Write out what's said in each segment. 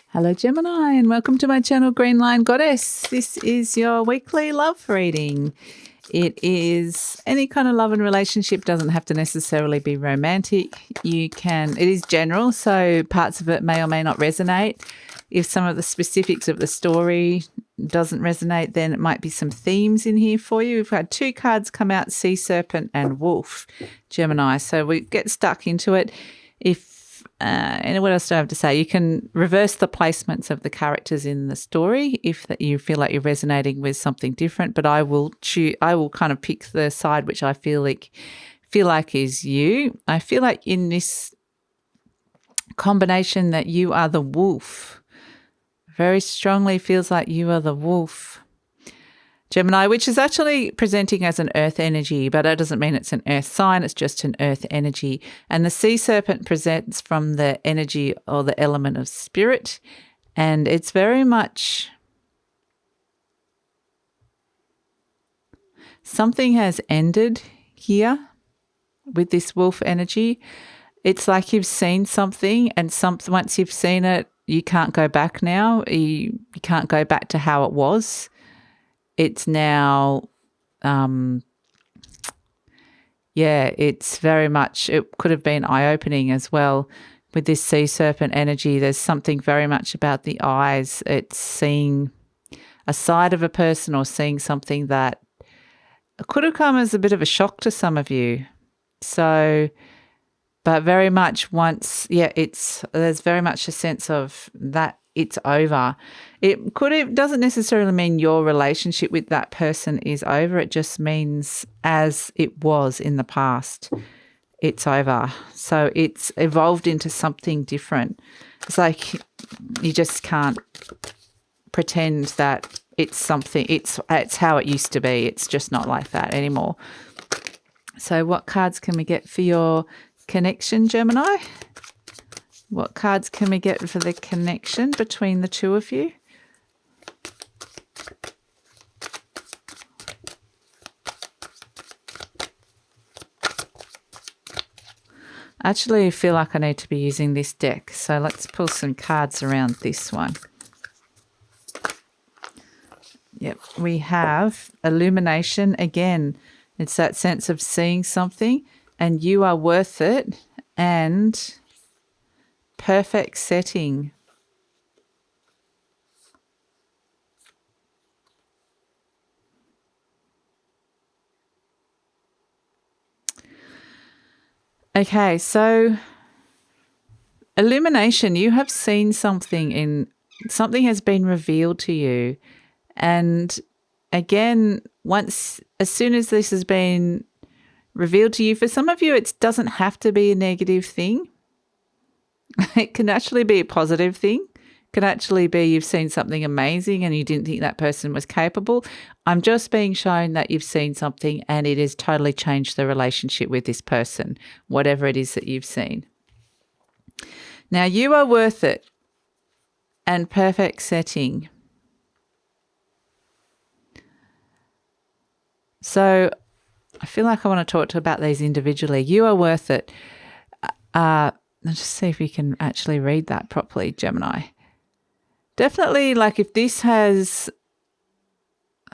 Hello Gemini and welcome to my channel GreenLion Goddess. This is your weekly love reading. It is any kind of love and relationship, doesn't have to necessarily be romantic. It is general, so parts of it may or may not resonate. If some of the specifics of the story doesn't resonate, then it might be some themes in here for you. We've had two cards come out, Sea Serpent and Wolf, Gemini. So we get stuck into it. And what else do I have to say? You can reverse the placements of the characters in the story if that you feel like you're resonating with something different. But I will kind of pick the side which I feel like is you. I feel like in this combination that you are the wolf. Very strongly feels like you are the wolf, Gemini, which is actually presenting as an earth energy, but that doesn't mean it's an earth sign. It's just an earth energy. And the sea serpent presents from the energy or the element of spirit. And it's very much something has ended here with this wolf energy. It's like you've seen something, and once you've seen it, you can't go back now. You can't go back to how it was. It's now, it's very much, it could have been eye-opening as well. With this sea serpent energy, there's something very much about the eyes. It's seeing a side of a person or seeing something that could have come as a bit of a shock to some of you. So, but very much there's very much a sense of that it's over. It doesn't necessarily mean your relationship with that person is over. It just means as it was in the past, it's over. So it's evolved into something different. It's like you just can't pretend that it's something, it's how it used to be. It's just not like that anymore. So what cards can we get for your connection, Gemini? What cards can we get for the connection between the two of you? Actually, I feel like I need to be using this deck. So let's pull some cards around this one. Yep, we have illumination again. It's that sense of seeing something and you are worth it, and perfect setting. Okay, so illumination, you have seen something has been revealed to you. And again, as soon as this has been revealed to you, for some of you, it doesn't have to be a negative thing. It can actually be a positive thing. It can actually be you've seen something amazing and you didn't think that person was capable. I'm just being shown that you've seen something and it has totally changed the relationship with this person, whatever it is that you've seen. Now, you are worth it and perfect setting. So I feel like I want to talk about these individually. You are worth it. Let's just see if we can actually read that properly, Gemini. Definitely, like if this has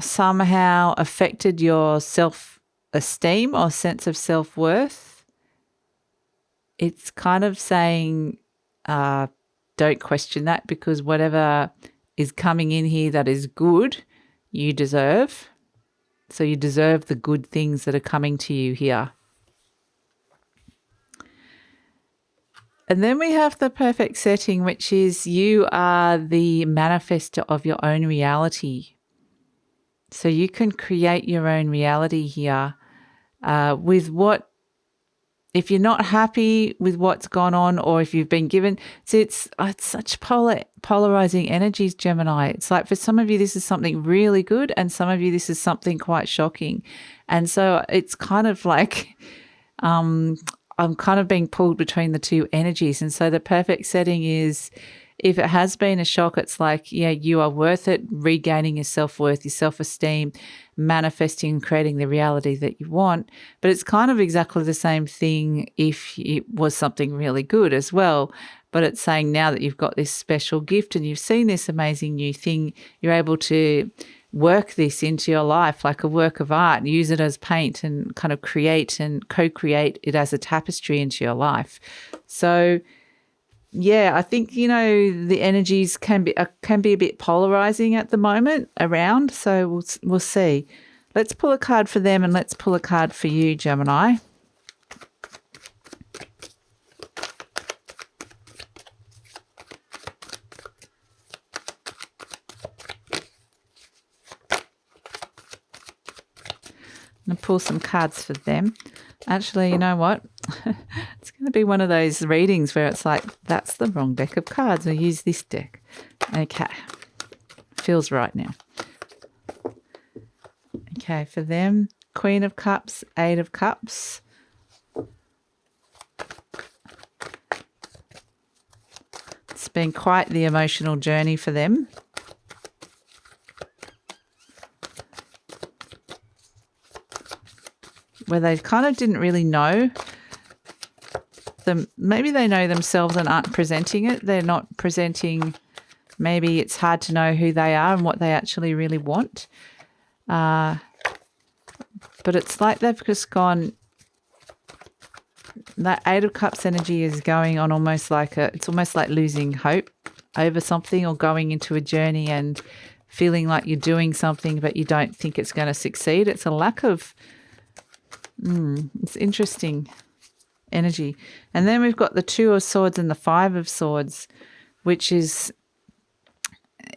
somehow affected your self-esteem or sense of self-worth, it's kind of saying don't question that, because whatever is coming in here that is good, you deserve. So you deserve the good things that are coming to you here. And then we have the perfect setting, which is you are the manifester of your own reality. So you can create your own reality here if you're not happy with what's gone on, or if you've been given, so it's such polarizing energies, Gemini. It's like for some of you, this is something really good, and some of you, this is something quite shocking. And so it's kind of like, I'm kind of being pulled between the two energies. And so the perfect setting is, if it has been a shock, it's like, yeah, you are worth it, regaining your self-worth, your self-esteem, manifesting and creating the reality that you want. But it's kind of exactly the same thing if it was something really good as well. but it's saying now that you've got this special gift and you've seen this amazing new thing, you're able to work this into your life like a work of art and use it as paint and kind of create and co-create it as a tapestry into your life. So yeah, I think, you know, the energies can be a bit polarizing at the moment around. So we'll see. Let's pull a card for them and let's pull a card for you, Gemini. I'm going to pull some cards for them. Actually, you know what? It's going to be one of those readings where it's like, that's the wrong deck of cards. I'll use this deck. Okay. Feels right now. Okay, for them, Queen of Cups, Eight of Cups. It's been quite the emotional journey for them. Where they kind of didn't really know them. Maybe they know themselves and aren't presenting it. They're not presenting. Maybe it's hard to know who they are and what they actually really want. But it's like they've just gone. That Eight of Cups energy is going on almost like it's almost like losing hope over something or going into a journey and feeling like you're doing something but you don't think it's going to succeed. It's a lack of. It's interesting energy. And then we've got the Two of Swords and the Five of Swords, which is,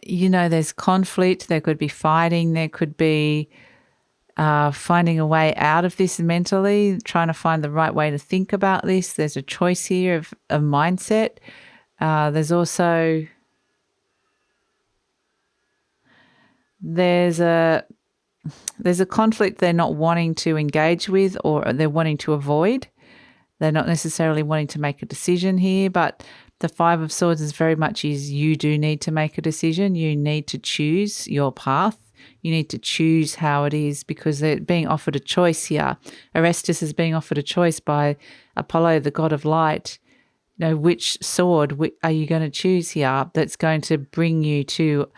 you know, there's conflict, there could be fighting, there could be finding a way out of this mentally, trying to find the right way to think about this. There's a choice here of a mindset. There's also, there's a conflict they're not wanting to engage with or they're wanting to avoid. They're not necessarily wanting to make a decision here, but the Five of Swords is very much you do need to make a decision. You need to choose your path. You need to choose how it is because they're being offered a choice here. Orestes is being offered a choice by Apollo, the god of light. You know, which sword are you going to choose here that's going to bring you to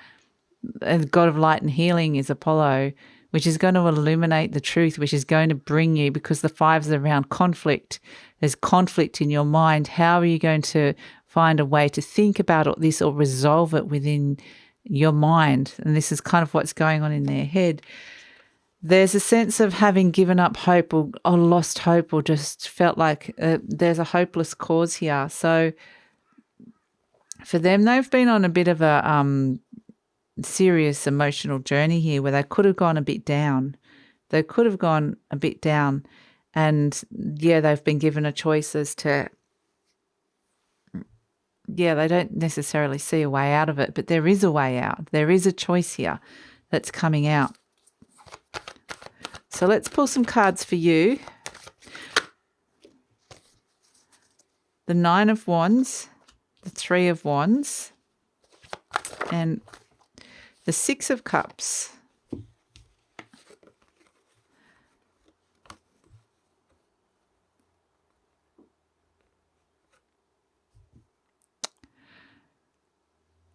the god of light and healing is Apollo, which is going to illuminate the truth, which is going to bring you, because the fives are around conflict. There's conflict in your mind. How are you going to find a way to think about all this or resolve it within your mind? And this is kind of what's going on in their head. There's a sense of having given up hope or lost hope or just felt like there's a hopeless cause here. So for them, they've been on a bit of a serious emotional journey here where they could have gone a bit down. They could have gone a bit down and, yeah, they've been given a choice as to, yeah, they don't necessarily see a way out of it, but there is a way out. There is a choice here that's coming out. So let's pull some cards for you. The Nine of Wands, the Three of Wands, and the Six of Cups.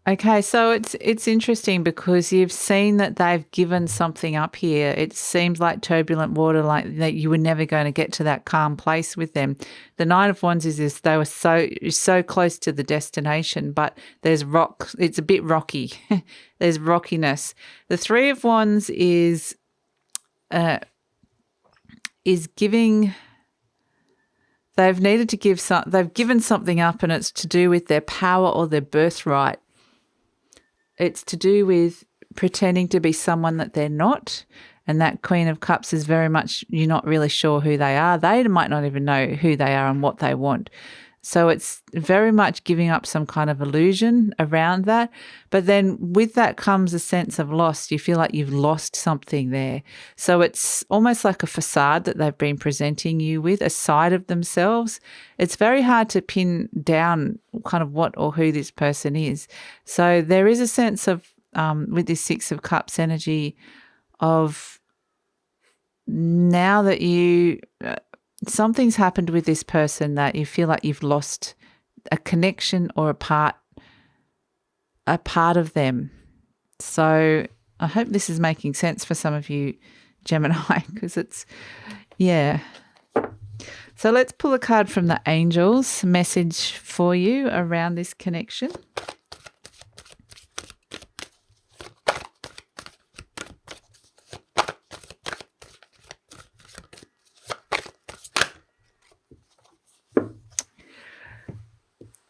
Okay, so it's interesting because you've seen that they've given something up here. It seems like turbulent water, like that you were never going to get to that calm place with them. The Nine of Wands is this, they were so close to the destination, but there's rock, it's a bit rocky. There's rockiness. The Three of Wands is giving. They've needed to give they've given something up, and it's to do with their power or their birthright. It's to do with pretending to be someone that they're not. And that Queen of Cups is very much, you're not really sure who they are. They might not even know who they are and what they want. So it's very much giving up some kind of illusion around that. But then with that comes a sense of loss. You feel like you've lost something there. So it's almost like a facade that they've been presenting you with, a side of themselves. It's very hard to pin down kind of what or who this person is. So there is a sense of, with this Six of Cups energy, of now that you... something's happened with this person that you feel like you've lost a connection or a part of them. So I hope this is making sense for some of you, Gemini, because it's, yeah. So let's pull a card from the angels, message for you around this connection.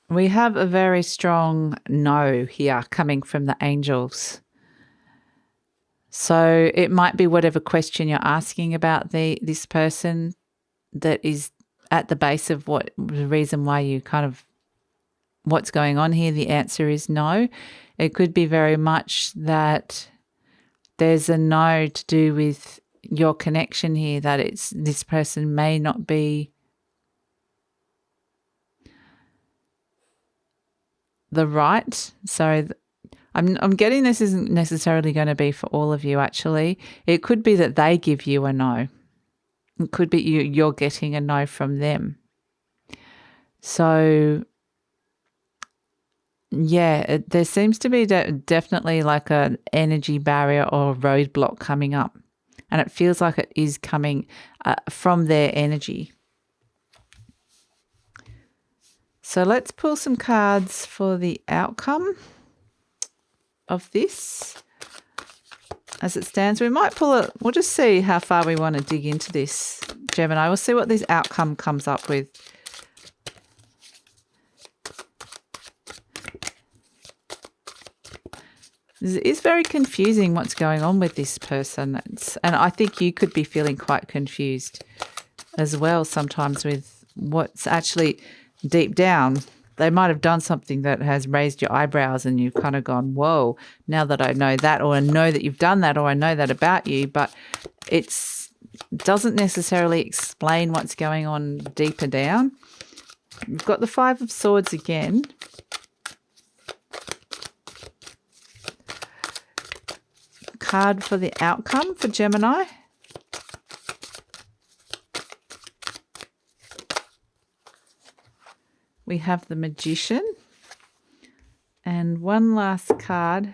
We have a very strong no here coming from the angels. So it might be whatever question you're asking about this person that is at the base of what the reason why you kind of what's going on here. The answer is no. It could be very much that there's a no to do with your connection here, that it's this person may not be the right. So I'm getting this isn't necessarily going to be for all of you, actually. It could be that they give you a no. It could be you're getting a no from them. So, yeah, there seems to be definitely like an energy barrier or roadblock coming up. And it feels like it is coming from their energy. So let's pull some cards for the outcome of this as it stands. We might pull it. We'll just see how far we want to dig into this, Gemini. We'll see what this outcome comes up with. It's very confusing what's going on with this person. And I think you could be feeling quite confused as well sometimes with what's actually deep down. They might have done something that has raised your eyebrows and you've kind of gone, whoa, now that I know that, or I know that you've done that, or I know that about you, but it doesn't necessarily explain what's going on deeper down. You've got the Five of Swords again. Card for the outcome for Gemini. We have the Magician. And one last card.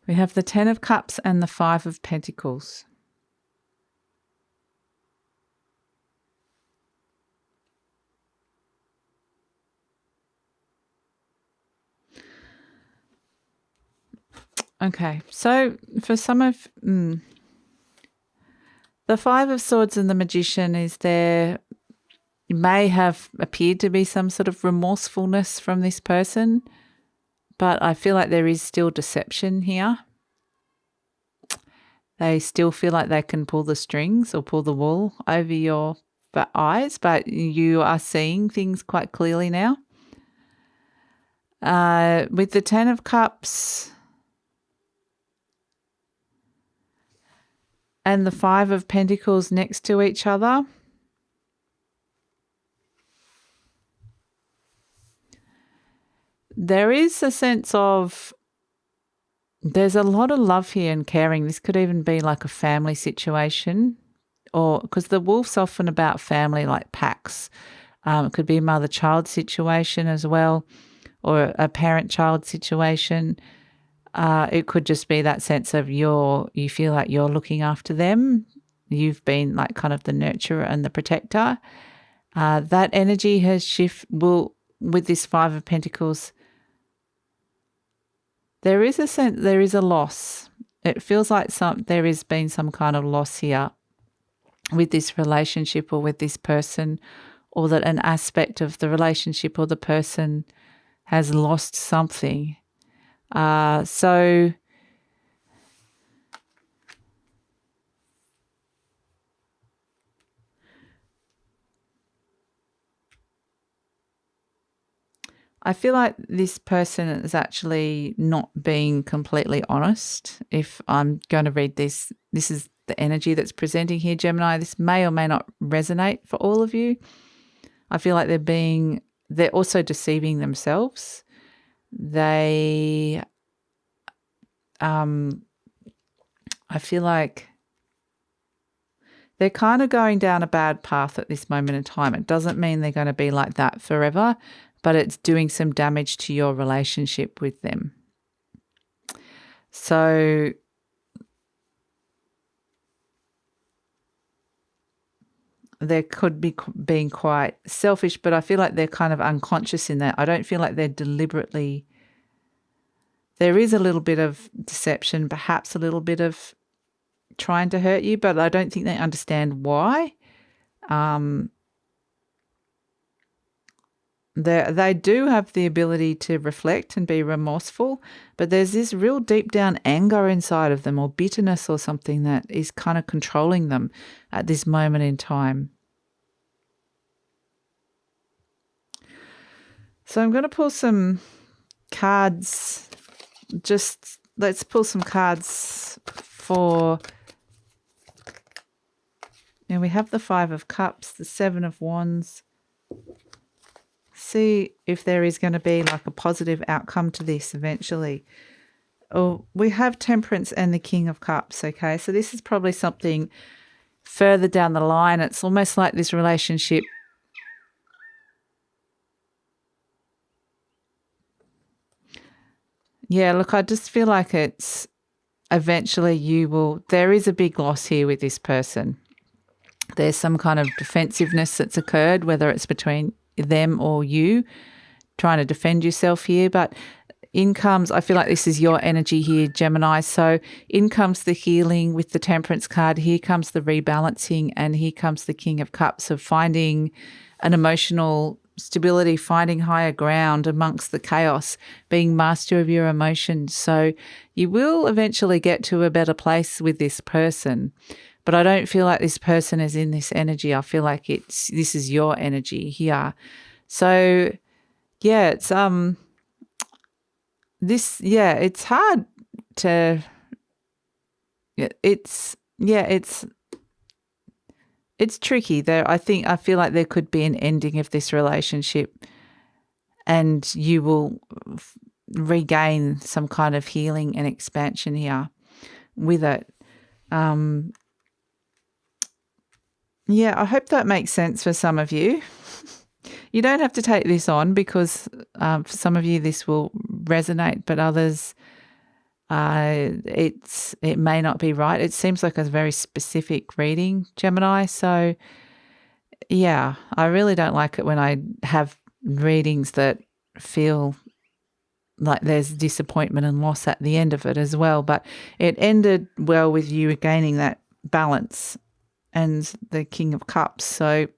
We have the Ten of Cups and the Five of Pentacles. Okay, so for some of the Five of Swords and the Magician is there may have appeared to be some sort of remorsefulness from this person, but I feel like there is still deception here. They still feel like they can pull the strings or pull the wool over your eyes, but you are seeing things quite clearly now. With the Ten of Cups and the Five of Pentacles next to each other, there is a sense of there's a lot of love here and caring. This could even be like a family situation, or because the wolf's often about family, like packs. It could be a mother-child situation as well, or a parent-child situation. It could just be that sense of you feel like you're looking after them. You've been like kind of the nurturer and the protector. That energy has with this Five of Pentacles. There is a loss. It feels like there has been some kind of loss here with this relationship or with this person, or that an aspect of the relationship or the person has lost something. So I feel like this person is actually not being completely honest. If I'm going to read this, this is the energy that's presenting here, Gemini. This may or may not resonate for all of you. I feel like they're also deceiving themselves. I feel like they're kind of going down a bad path at this moment in time. It doesn't mean they're going to be like that forever, but it's doing some damage to your relationship with them. So they could be being quite selfish, but I feel like they're kind of unconscious in that. I don't feel like they're deliberately. There is a little bit of deception, perhaps a little bit of trying to hurt you, but I don't think they understand why. They do have the ability to reflect and be remorseful, but there's this real deep down anger inside of them, or bitterness or something that is kind of controlling them at this moment in time. So I'm going to pull some cards. Let's pull some cards for... Now we have the Five of Cups, the Seven of Wands. See if there is going to be like a positive outcome to this eventually. Oh, we have Temperance and the King of Cups, okay? So this is probably something further down the line. It's almost like this relationship. Yeah, look, I just feel like it's eventually there is a big loss here with this person. There's some kind of defensiveness that's occurred, whether it's between them or you trying to defend yourself here. But in comes, I feel like this is your energy here, Gemini. So in comes the healing with the Temperance card. Here comes the rebalancing, and here comes the King of Cups of finding an emotional stability, finding higher ground amongst the chaos, being master of your emotions. So you will eventually get to a better place with this person. But I don't feel like this person is in this energy. I feel like this is your energy here. So yeah, it's it's hard to it's tricky there. I feel like there could be an ending of this relationship, and you will regain some kind of healing and expansion here with it. Yeah, I hope that makes sense for some of you. You don't have to take this on, because for some of you this will resonate, but others it may not be right. It seems like a very specific reading, Gemini. So yeah, I really don't like it when I have readings that feel like there's disappointment and loss at the end of it as well. But it ended well with you gaining that balance and the King of Cups. So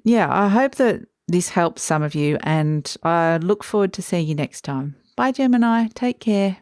yeah, I hope that this helps some of you, and I look forward to seeing you next time. Bye, Gemini. Take care.